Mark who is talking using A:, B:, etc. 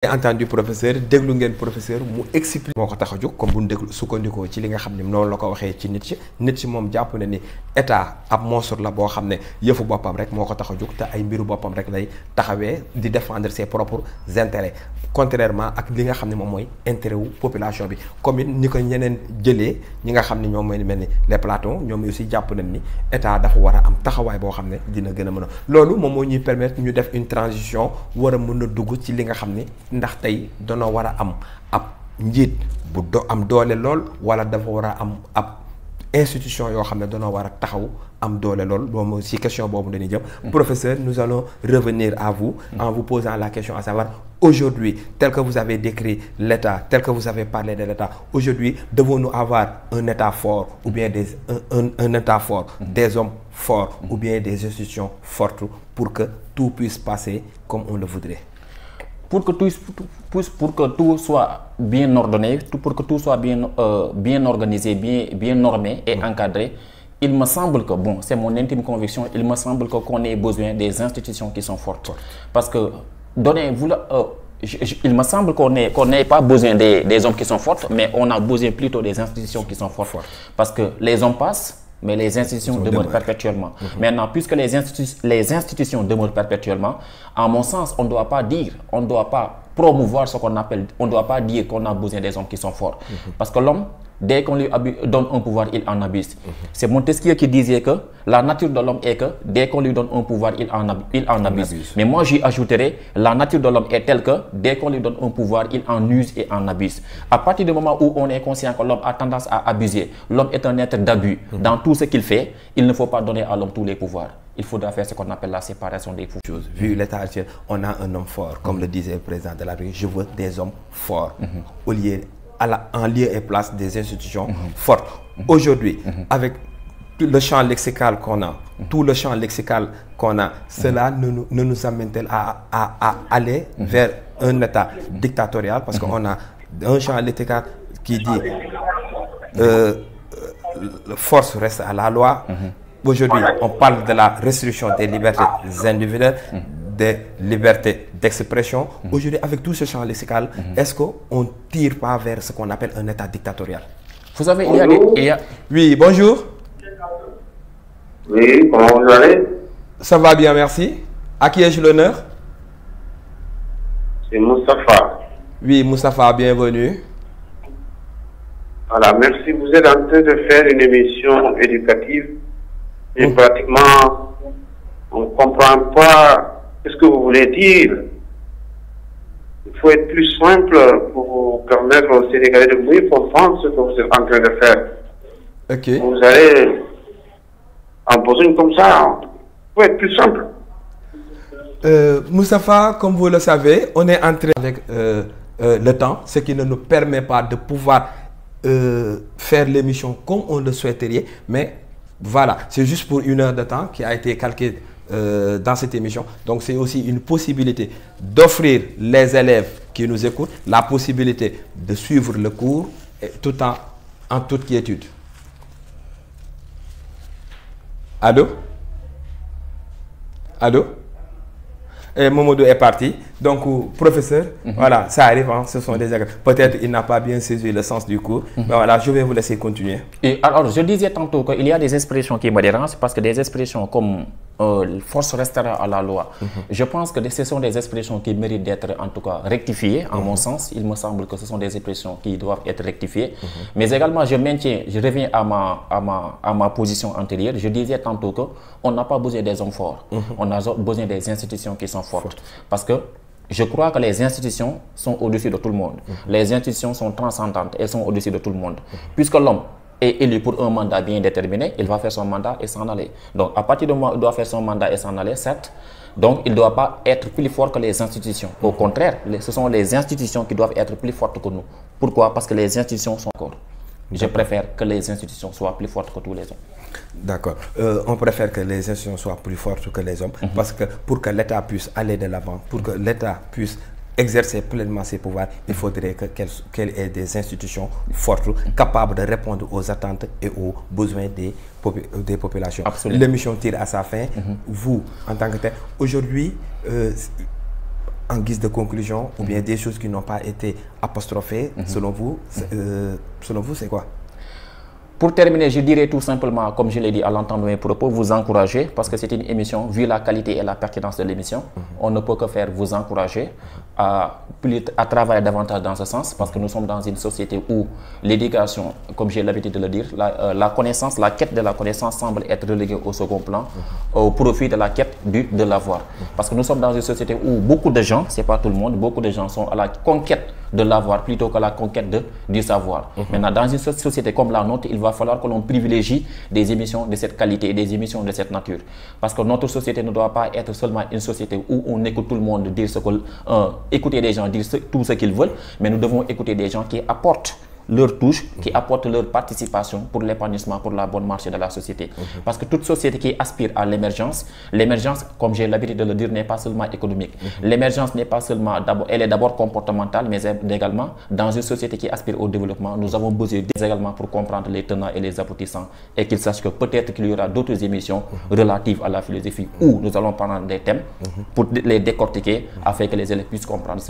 A: entendu professeur déglu ngeen professeur mu explique moo ko tax a jóg comme bu ñu déglu sukkandikoo ci li nga xam ne noonu la ko waxee ci nit ci moom jàpp na ni état ab monstre la boo xam ne yëfu boppam rek moo ko tax a jóg te ay mbiru boppam rek lay taxawee di défendre ses propres intérêts contrairement ak li nga xam ne moom mooy intérêt wu population bi comme ni ko ñeneen jëlee ñi nga xam ne ñoom mooy mel ni les Platons ñoom aussi jàpp nañ ni état dafa war a am taxawaay boo xam ne dina gën a mën a loolu moom moo ñuy permettre ñu def une transition war a mën a dugg ci li nga xam ni ndax tey danoo war a am ab njiit bu am doole lool wala dafa war a am ab institution yoo xam ne danoo war a taxaw am doole lool moom si question boobu dañuy jëm. Professeur, nous allons revenir à vous en vous posant la question à savoir aujourd'hui tel que vous avez décrit l'État, tel que vous avez parlé de l'État, aujourd'hui devons-nous avoir un État fort ou bien un État fort, des hommes forts ou bien des institutions fortes pour que tout puisse passer comme on le voudrait?
B: Pour que tout soit bien ordonné, pour que tout soit bien organisé, bien normé et encadré, il me semble que, bon, c'est mon intime conviction, il me semble qu'on ait besoin des institutions qui sont fortes. Parce que, il me semble qu'on n'ait pas besoin des hommes qui sont forts, mais on a besoin plutôt des institutions qui sont fortes. Parce que les hommes passent, mais les institutions demeurent perpétuellement. Maintenant, puisque les institutions demeurent perpétuellement, à mon sens, on ne doit pas promouvoir ce qu'on appelle, on ne doit pas dire qu'on a besoin des hommes qui sont forts. Parce que l'homme, dès qu'on lui donne un pouvoir, il en abuse. C'est Montesquieu qui disait que la nature de l'homme est que dès qu'on lui donne un pouvoir, il en abuse. Mais moi, j'y ajouterais, la nature de l'homme est telle que dès qu'on lui donne un pouvoir, il en use et en abuse. À partir du moment où on est conscient que l'homme a tendance à abuser, l'homme est un être d'abus. Dans tout ce qu'il fait, il ne faut pas donner à l'homme tous les pouvoirs. Il faudra faire ce qu'on appelle la séparation des pouvoirs.
A: Vu l'état actuel, on a un homme fort, comme le disait le président de la République. Je veux des hommes forts, au lieu en lieu et place des institutions fortes. Aujourd'hui, avec tout le champ lexical qu'on a, cela ne nous amène-t-elle à aller vers un État dictatorial, parce qu'on a un champ lexical qui dit force reste à la loi. Aujourd'hui, on parle de la restriction des libertés individuelles, des libertés d'expression. Aujourd'hui, avec tout ce champ lexical, est-ce qu'on ne tire pas vers ce qu'on appelle un État dictatorial?
B: Vous savez,
A: Oui, bonjour.
C: Oui, comment vous allez?
A: Ça va bien, merci. À qui ai-je l'honneur?
C: C'est Moustapha.
A: Oui, Moustapha, bienvenue.
C: Voilà, merci. Vous êtes en train de faire une émission éducative et pratiquement, on ne comprend pas ce que vous voulez dire. Il faut être plus simple pour permettre aux Sénégalais de mieux comprendre ce que vous êtes en train de faire.
A: Ok.
C: Vous allez en poser une comme ça. Il faut être plus simple.
A: Moustapha, comme vous le savez, on est entré avec le temps, ce qui ne nous permet pas de pouvoir faire l'émission comme on le souhaiterait, mais voilà, c'est juste pour 1 heure de temps qui a été calqué dans cette émission. Donc c'est aussi une possibilité d'offrir les élèves qui nous écoutent la possibilité de suivre le cours tout en toute quiétude. Allô? Allô? Et Momodou est parti. Donc, professeur, voilà, ça arrive, hein, ce sont des exemples. Peut-être il n'a pas bien saisi le sens du cours. Mais voilà, je vais vous laisser continuer.
B: Et alors, je disais tantôt qu'il y a des expressions qui me dérangent parce que des expressions comme force restera à la loi, je pense que ce sont des expressions qui méritent d'être en tout cas rectifiées. En mon sens, il me semble que ce sont des expressions qui doivent être rectifiées. Mais également, je reviens à ma position antérieure. Je disais tantôt qu'on n'a pas besoin des hommes forts. On a besoin des institutions qui sont fortes. Parce que je crois que les institutions sont au-dessus de tout le monde. Les institutions sont transcendantes, elles sont au-dessus de tout le monde. Puisque l'homme est élu pour un mandat bien déterminé, il va faire son mandat et s'en aller. Donc, à partir du moment où il doit faire son mandat et s'en aller, certes, donc il ne doit pas être plus fort que les institutions. Au contraire, ce sont les institutions qui doivent être plus fortes que nous. Pourquoi? Parce que les institutions sont fortes. Je préfère que les institutions soient plus fortes que tous les hommes.
A: D'accord. On préfère que les institutions soient plus fortes que les hommes parce que pour que l'État puisse aller de l'avant, pour que l'État puisse exercer pleinement ses pouvoirs, il faudrait qu'elle ait des institutions fortes, capables de répondre aux attentes et aux besoins des populations. L'émission tire à sa fin. Vous, en tant que tel, aujourd'hui, en guise de conclusion, ou bien des choses qui n'ont pas été apostrophées, selon vous, c'est quoi?
B: Pour terminer, je dirais tout simplement, comme je l'ai dit à l'entendre de mes propos, vous encourager, parce que c'est une émission, vu la qualité et la pertinence de l'émission, on ne peut que faire vous encourager à travailler davantage dans ce sens, parce que nous sommes dans une société où l'éducation, comme j'ai l'habitude de le dire, la connaissance, la quête de la connaissance semble être reléguée au second plan, au profit de la quête de l'avoir. Parce que nous sommes dans une société où beaucoup de gens, c'est pas tout le monde, beaucoup de gens sont à la conquête de l'avoir plutôt que la conquête du savoir. Maintenant, dans une société comme la nôtre, il va falloir que l'on privilégie des émissions de cette qualité et des émissions de cette nature. Parce que notre société ne doit pas être seulement une société où on écoute tout le monde dire ce que... écouter des gens dire tout ce qu'ils veulent, mais nous devons écouter des gens qui apportent leur touche, qui apportent leur participation pour l'épanouissement, pour la bonne marche de la société. Parce que toute société qui aspire à l'émergence, comme j'ai l'habitude de le dire, n'est pas seulement économique. L'émergence n'est pas seulement, elle est d'abord comportementale, mais également, dans une société qui aspire au développement, nous avons besoin également pour comprendre les tenants et les aboutissants, et qu'ils sachent que peut-être qu'il y aura d'autres émissions relatives à la philosophie où nous allons prendre des thèmes pour les décortiquer afin que les élèves puissent comprendre ce